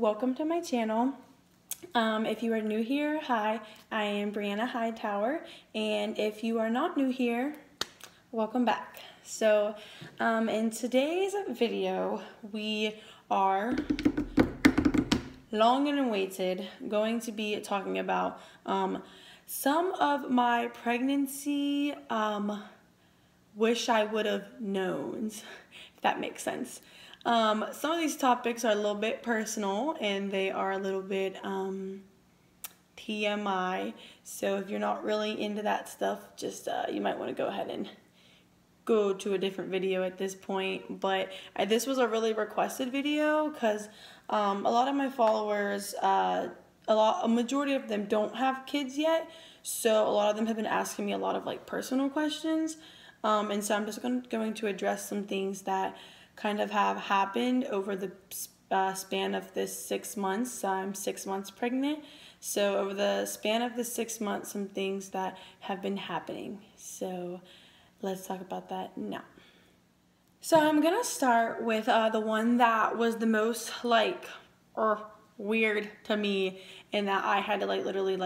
welcome to my channel. If you are new here, hi, I am Brianna Hightower, and if you are not new here, welcome back. So in today's video, we are long and awaited going to be talking about some of my pregnancy wish I would have known, if that makes sense. Some of these topics are a little bit personal and they are a little bit TMI, so if you're not really into that stuff, just you might want to go ahead and go to a different video at this point. But this was a really requested video because a lot of my followers, a majority of them don't have kids yet, so a lot of them have been asking me a lot of like personal questions, and so I'm just going to address some things that kind of have happened over the span of this 6 months. I'm 6 months pregnant, so over the span of the 6 months, some things that have been happening. So let's talk about that now. So I'm gonna start with the one that was the most weird to me, and that I had to literally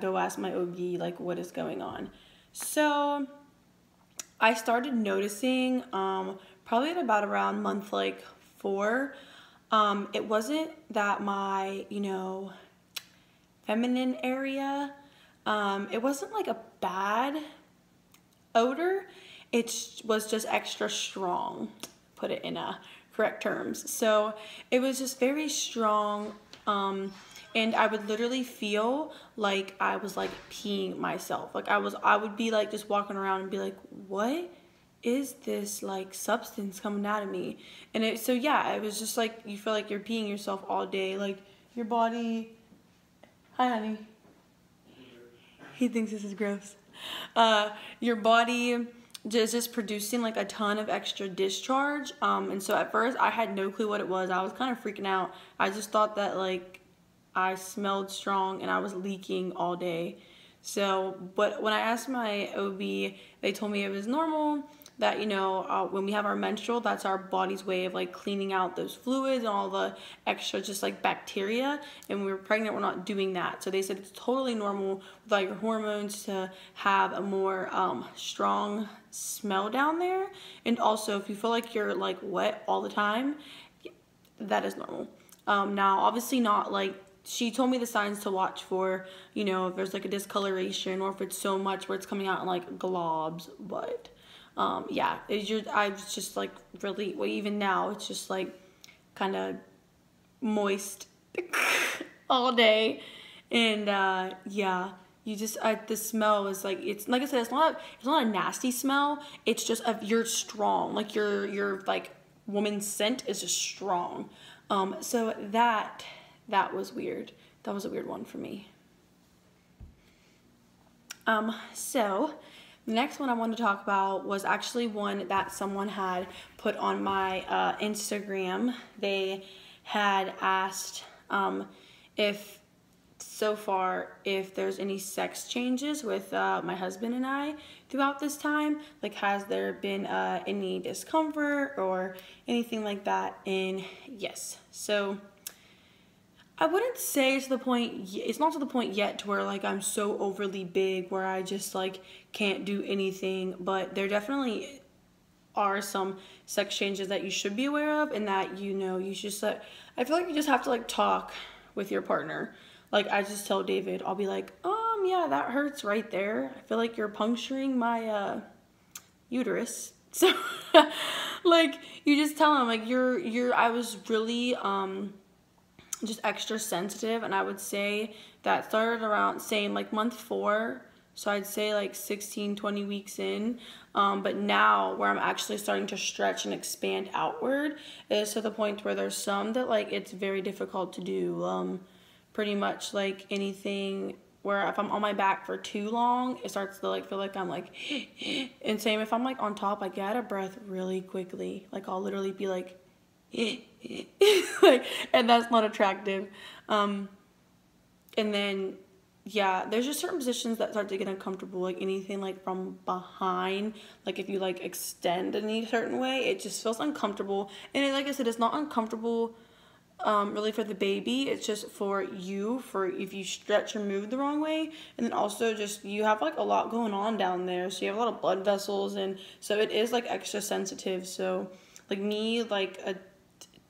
go ask my OB what is going on. So I started noticing probably at about around month 4, it wasn't that my feminine area, it wasn't a bad odor, it was just extra strong, put it in correct terms. So it was just very strong, and I would literally feel like I was peeing myself. I would be just walking around and be like, what is this substance coming out of me? And it was just you feel like you're peeing yourself all day, your body. Hi honey, he thinks this is gross. Your body just producing a ton of extra discharge, and so at first I had no clue what it was. I was kind of freaking out. I just thought that I smelled strong and I was leaking all day. So but when I asked my OB, they told me it was normal, that when we have our menstrual, that's our body's way of cleaning out those fluids and all the extra just bacteria, and when we're pregnant we're not doing that. So they said it's totally normal with your hormones to have a more strong smell down there, and also if you feel like you're wet all the time, that is normal. Now obviously not she told me the signs to watch for, if there's a discoloration or if it's so much where it's coming out in globs, but yeah, I was just really, well, even now it's just kind of moist all day, and yeah, you just the smell is it's like I said, it's not a nasty smell, it's just you're strong, your woman's scent is just strong. So that was weird. That was a weird one for me. So the next one I wanted to talk about was actually one that someone had put on my Instagram. They had asked if there's any sex changes with my husband and I throughout this time. Has there been any discomfort or anything like that? And yes. So I wouldn't say it's not to the point yet to where I'm so overly big where I just can't do anything, but there definitely are some sex changes that you should be aware of, and that you just I feel like you just have to talk with your partner. I just tell David, I'll be yeah, that hurts right there, I feel like you're puncturing my uterus. So you just tell him I was really just extra sensitive, and I would say that started around month 4, so I'd say 16-20 weeks in, but now where I'm actually starting to stretch and expand outward is to the point where there's some that it's very difficult to do, pretty much anything where if I'm on my back for too long, it starts to feel like I'm and same if I'm on top, I get out of breath really quickly, I'll literally be and that's not attractive. And then yeah, there's just certain positions that start to get uncomfortable, anything from behind, if you extend in a certain way, it just feels uncomfortable. And like I said, it's not uncomfortable really for the baby. It's just for you, for if you stretch or move the wrong way. And then also just you have like a lot going on down there, so you have a lot of blood vessels, and so it is like extra sensitive. So like me, like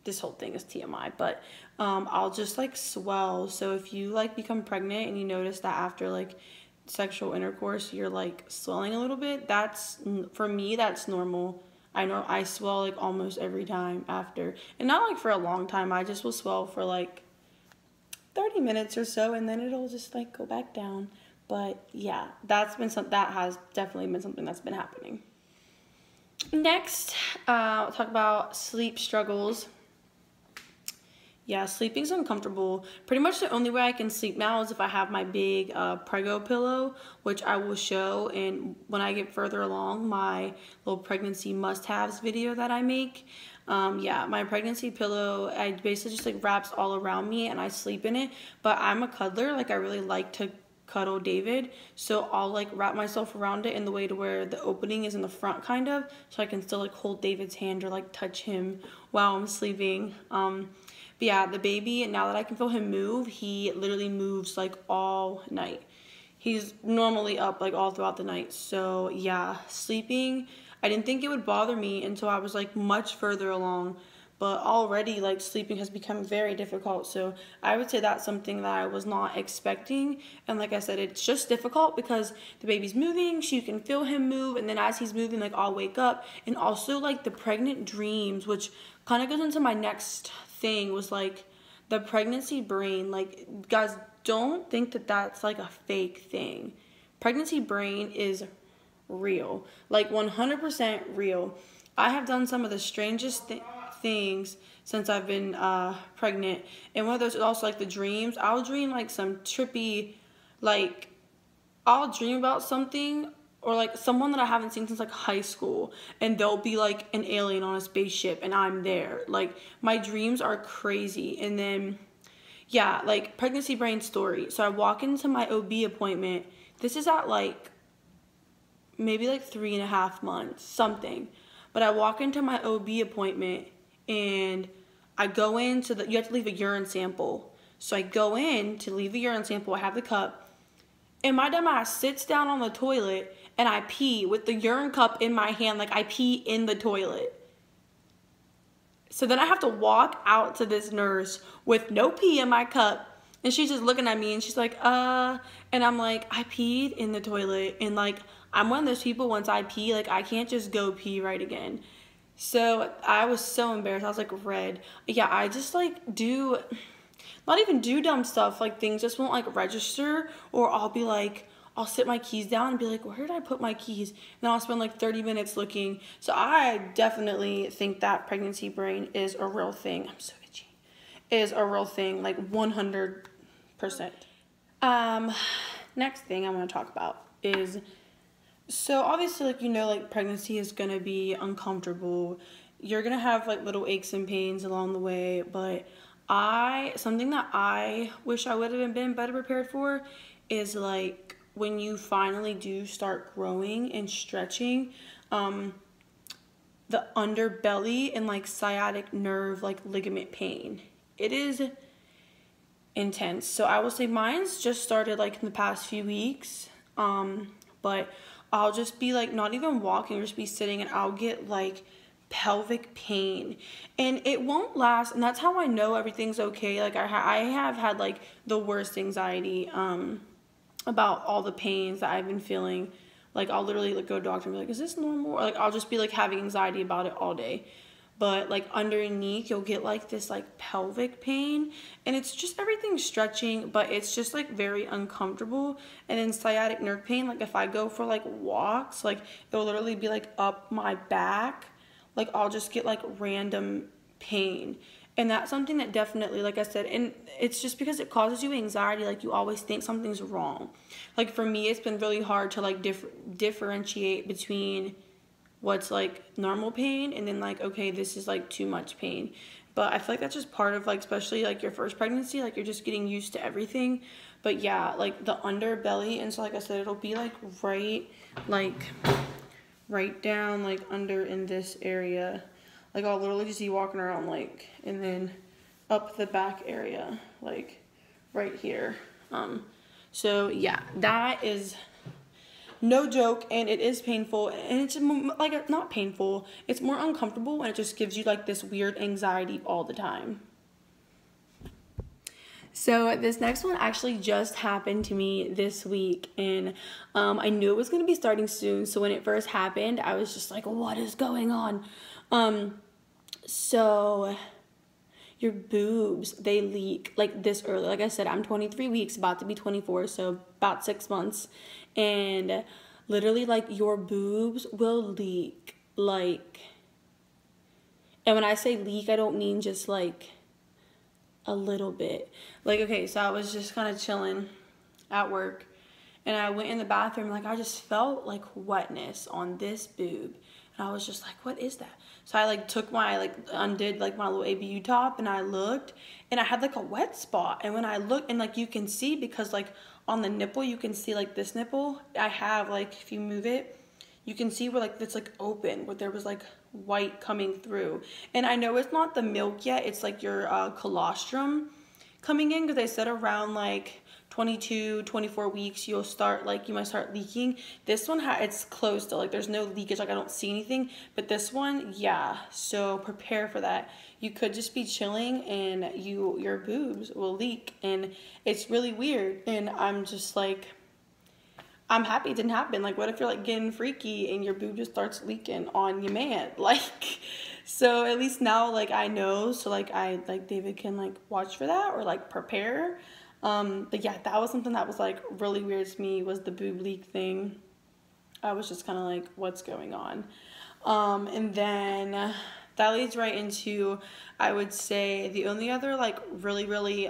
this whole thing is TMI, but I'll just like swell. So if you like become pregnant and you notice that after like sexual intercourse you're like swelling a little bit, that's, for me, that's normal. I know I swell like almost every time after, and not like for a long time. I just will swell for like 30 minutes or so, and then it'll just like go back down. But yeah, that has definitely been something that's been happening. Next, I'll talk about sleep struggles. Yeah, sleeping's uncomfortable. Pretty much the only way I can sleep now is if I have my big Prego pillow, which I will show and when I get further along my little pregnancy must-haves video that I make. Yeah, my pregnancy pillow, I basically just like wraps all around me and I sleep in it. But I'm a cuddler, like I really like to cuddle David, so I'll like wrap myself around it in the way to where the opening is in the front kind of, so I can still like hold David's hand or like touch him while I'm sleeping. But yeah, the baby, now that I can feel him move, he literally moves like all night. He's normally up like all throughout the night. So yeah, sleeping, I didn't think it would bother me until I was like much further along. But already like sleeping has become very difficult. So I would say that's something that I was not expecting. And like I said, it's just difficult because the baby's moving, so you can feel him move. And then as he's moving, like I'll wake up. And also like the pregnant dreams, which kind of goes into my next thing, was like the pregnancy brain. Like, guys, don't think that that's like a fake thing. Pregnancy brain is real, like 100% real. I have done some of the strangest things since I've been pregnant, and one of those is also like the dreams. I'll dream like some trippy, like I'll dream about something or like someone that I haven't seen since like high school, and they'll be like an alien on a spaceship and I'm there. Like my dreams are crazy. And then yeah, like pregnancy brain story. So I walk into my OB appointment. This is at like maybe like 3.5 months, something. But I walk into my OB appointment and I go into you have to leave a urine sample. So I go in to leave a urine sample. I have the cup, and my dumb ass sits down on the toilet and I pee with the urine cup in my hand, like I pee in the toilet. So then I have to walk out to this nurse with no pee in my cup, and she's just looking at me and she's like, and I'm like, I peed in the toilet, and like I'm one of those people, once I pee, like I can't just go pee right again. So I was so embarrassed. I was like red. Yeah, I just like not even do dumb stuff, like things just won't like register, or I'll be like, I'll sit my keys down and be like, where did I put my keys? And then I'll spend like 30 minutes looking. So I definitely think that pregnancy brain is a real thing. I'm so itchy. Is a real thing, like 100%. Next thing I want to talk about is, so obviously, like, you know, like pregnancy is going to be uncomfortable. You're going to have like little aches and pains along the way, but something that I wish I would have been better prepared for is like when you finally do start growing and stretching, the underbelly and like sciatic nerve, like ligament pain. It is intense. So I will say mine's just started like in the past few weeks, but I'll just be like not even walking, or just be sitting, and I'll get like pelvic pain, and it won't last. And that's how I know everything's okay. Like I have had like the worst anxiety about all the pains that I've been feeling. Like I'll literally like go to the doctor and be like, is this normal? Or like I'll just be like having anxiety about it all day. But like underneath you'll get like this like pelvic pain, and it's just everything stretching, but it's just like very uncomfortable. And then sciatic nerve pain, like if I go for like walks, like it'll literally be like up my back. Like I'll just get like random pain. And that's something that definitely, like I said, and it's just because it causes you anxiety. Like you always think something's wrong. Like for me, it's been really hard to like differentiate between what's like normal pain and then like, okay, this is like too much pain. But I feel like that's just part of like, especially like your first pregnancy, like you're just getting used to everything. But yeah, like the underbelly, and so like I said, it'll be like right down like under in this area. Like I'll literally just be walking around like, and then up the back area, like right here. So yeah, that is no joke, and it is painful, and it's like not painful, it's more uncomfortable, and it just gives you like this weird anxiety all the time. So this next one actually just happened to me this week, and I knew it was going to be starting soon. So when it first happened, I was just like, what is going on? So your boobs, they leak like this early. Like I said, I'm 23 weeks, about to be 24, so about 6 months. And literally, like, your boobs will leak, like, and when I say leak, I don't mean just like a little bit. Like, okay, so I was just kind of chilling at work, and I went in the bathroom, like, I just felt like wetness on this boob, and I was just like, what is that? So I like took my, like, undid like my little ABU top, and I looked, and I had like a wet spot. And when I looked, and like you can see, because like on the nipple, you can see like this nipple I have, like, if you move it, you can see where like it's like open, where there was like white coming through. And I know it's not the milk yet, it's like your colostrum coming in, because they said around like 22, 24 weeks you might start leaking. This one it's closed still, like there's no leakage, like I don't see anything, but this one, yeah. So prepare for that. You could just be chilling and your boobs will leak, and it's really weird. And I'm just like, I'm happy it didn't happen. Like, what if you're like getting freaky and your boob just starts leaking on your man? Like, so at least now, like, I know, so like David can like watch for that, or like prepare. But yeah, that was something that was like really weird to me, was the boob leak thing. I was just kind of like, what's going on? And then that leads right into, I would say, the only other like really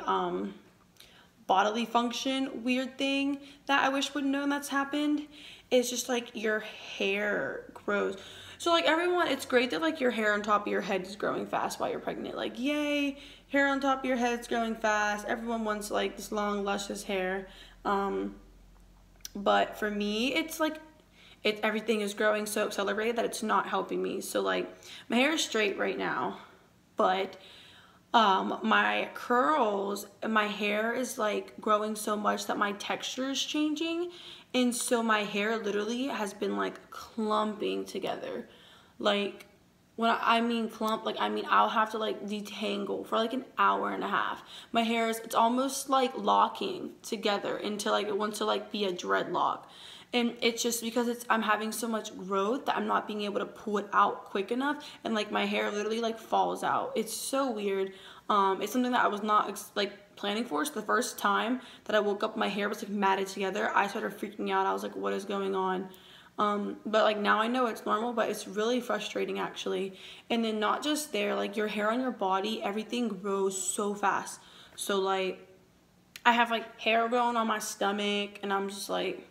bodily function weird thing that I wish would have known that's happened is just like your hair grows. So like everyone, it's great that like your hair on top of your head is growing fast while you're pregnant. Like, yay, hair on top of your head is growing fast. Everyone wants like this long, luscious hair. But for me, it's like everything is growing so accelerated that it's not helping me. So like my hair is straight right now, but my curls, my hair is like growing so much that my texture is changing, and so my hair literally has been like clumping together. Like, when I mean clump, like I mean I'll have to like detangle for like an hour and a half. My hair it's almost like locking together into like it wants to like be a dreadlock. And it's just because I'm having so much growth that I'm not being able to pull it out quick enough, and like my hair literally like falls out. It's so weird. It's something that I was not like planning for. So the first time that I woke up, my hair was like matted together, I started freaking out. I was like, what is going on? But like now I know it's normal, but it's really frustrating actually. And then not just there, like your hair on your body, everything grows so fast. So like I have like hair growing on my stomach, and I'm just like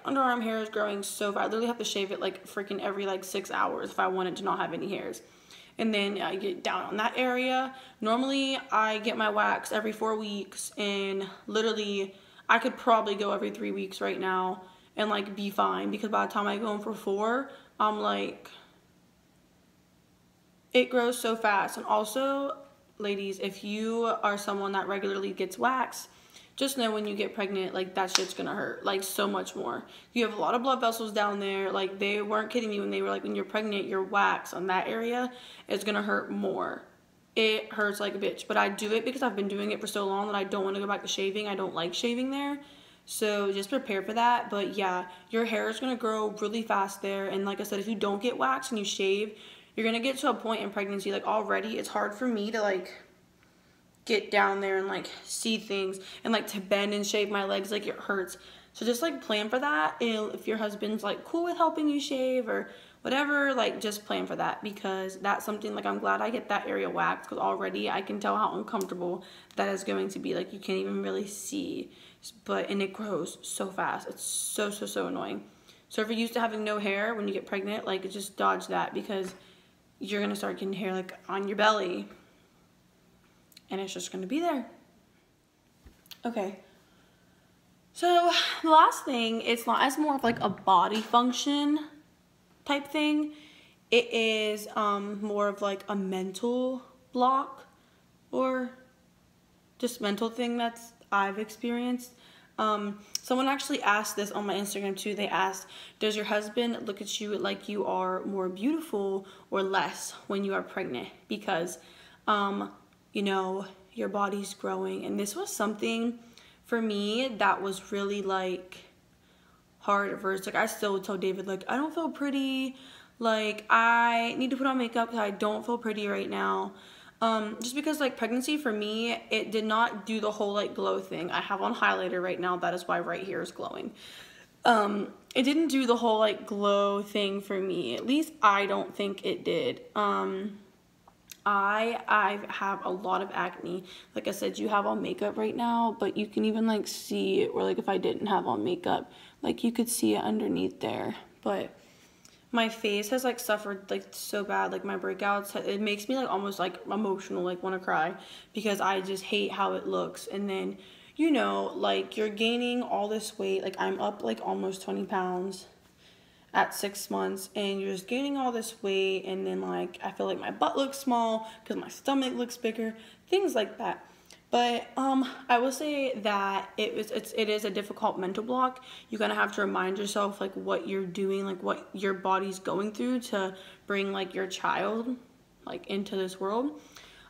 underarm hair is growing so fast. I literally have to shave it like freaking every like 6 hours if I wanted to not have any hairs. And then I get down on that area. Normally I get my wax every 4 weeks, and literally I could probably go every 3 weeks right now and like be fine, because by the time I go in for 4, I'm like, it grows so fast. And also, ladies, if you are someone that regularly gets wax, just know when you get pregnant, like that shit's gonna hurt like so much more. You have a lot of blood vessels down there. Like, they weren't kidding me when they were like, when you're pregnant, your wax on that area is gonna hurt more. It hurts like a bitch. But I do it because I've been doing it for so long that I don't want to go back to shaving. I don't like shaving there. So just prepare for that. But yeah, your hair is gonna grow really fast there. And like I said, if you don't get wax and you shave, you're gonna get to a point in pregnancy, like already it's hard for me to like get down there and like see things, and like to bend and shave my legs, like it hurts. So just like plan for that. And if your husband's like cool with helping you shave or whatever, like just plan for that, because that's something like I'm glad I get that area waxed, because already I can tell how uncomfortable that is going to be. Like, you can't even really see, and it grows so fast. It's so annoying. So if you're used to having no hair when you get pregnant, like just dodge that, because you're gonna start getting hair like on your belly, and it's just gonna be there. Okay. So the last thing, it's not as more of like a body function type thing. It is more of like a mental block or just mental thing that's I've experienced. Someone actually asked this on my Instagram too. They asked, does your husband look at you like you are more beautiful or less when you are pregnant? Because, you know, your body's growing. And this was something for me that was really like hard at first. Like I still would tell David, like, I don't feel pretty. Like I need to put on makeup because I don't feel pretty right now. Just because like pregnancy for me, it did not do the whole like glow thing. I have on highlighter right now. That is why right here is glowing. It didn't do the whole like glow thing for me. At least I don't think it did. I have a lot of acne. Like I said, you have on makeup right now, but you can even like see it, or like if I didn't have on makeup, like you could see it underneath there. But my face has like suffered like so bad, like my breakouts, it makes me like almost like emotional, like want to cry, because I just hate how it looks. And then, you know, like you're gaining all this weight, like I'm up like almost 20 pounds at 6 months, and you're just gaining all this weight, and then like I feel like my butt looks small because my stomach looks bigger, things like that. But I will say that it is a difficult mental block. You kind of have to remind yourself like what you're doing, like what your body's going through to bring like your child like into this world.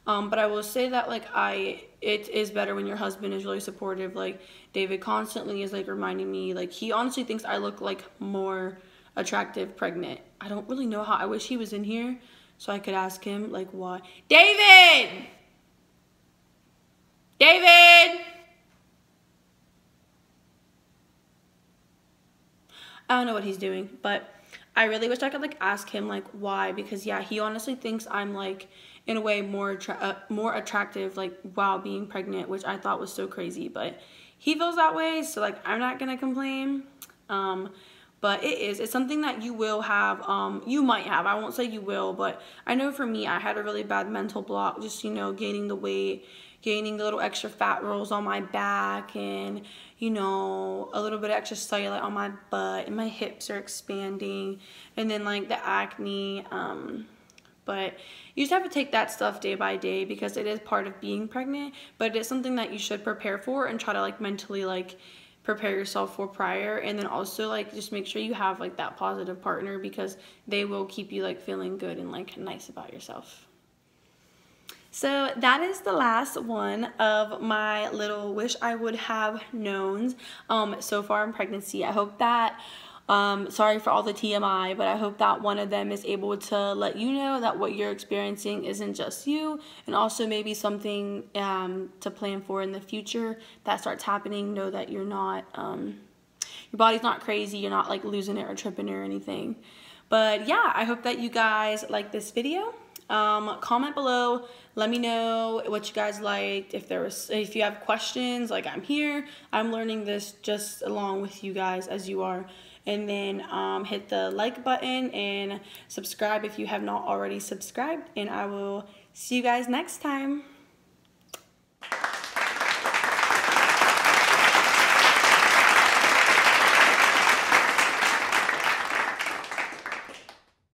But I will say that like it is better when your husband is really supportive. Like David constantly is like reminding me, like he honestly thinks I look like more attractive pregnant. I don't really know how. I wish he was in here so I could ask him like why. David! David! I don't know what he's doing, but I really wish I could like ask him like why, because yeah, he honestly thinks I'm like in a way more attractive like while being pregnant, which I thought was so crazy, but he feels that way, so like I'm not gonna complain. But it's something that you will have, you might have, I won't say you will, but I know for me, I had a really bad mental block, just, you know, gaining the weight, gaining the little extra fat rolls on my back, and, you know, a little bit of extra cellulite on my butt, and my hips are expanding, and then, like, the acne, but you just have to take that stuff day by day, because it is part of being pregnant, but it's something that you should prepare for and try to, like, mentally, like, prepare yourself for prior. And then also like just make sure you have like that positive partner, because they will keep you like feeling good and like nice about yourself. So that is the last one of my little wish I would have knowns so far in pregnancy. I hope that sorry for all the TMI, but I hope that one of them is able to let you know that what you're experiencing isn't just you, and also maybe something to plan for in the future that starts happening. Know that you're not, your body's not crazy, you're not like losing it or tripping or anything. But yeah, I hope that you guys like this video. Comment below, let me know what you guys liked. If you have questions, like I'm here, I'm learning this just along with you guys as you are. And then hit the like button and subscribe if you have not already subscribed, and I will see you guys next time.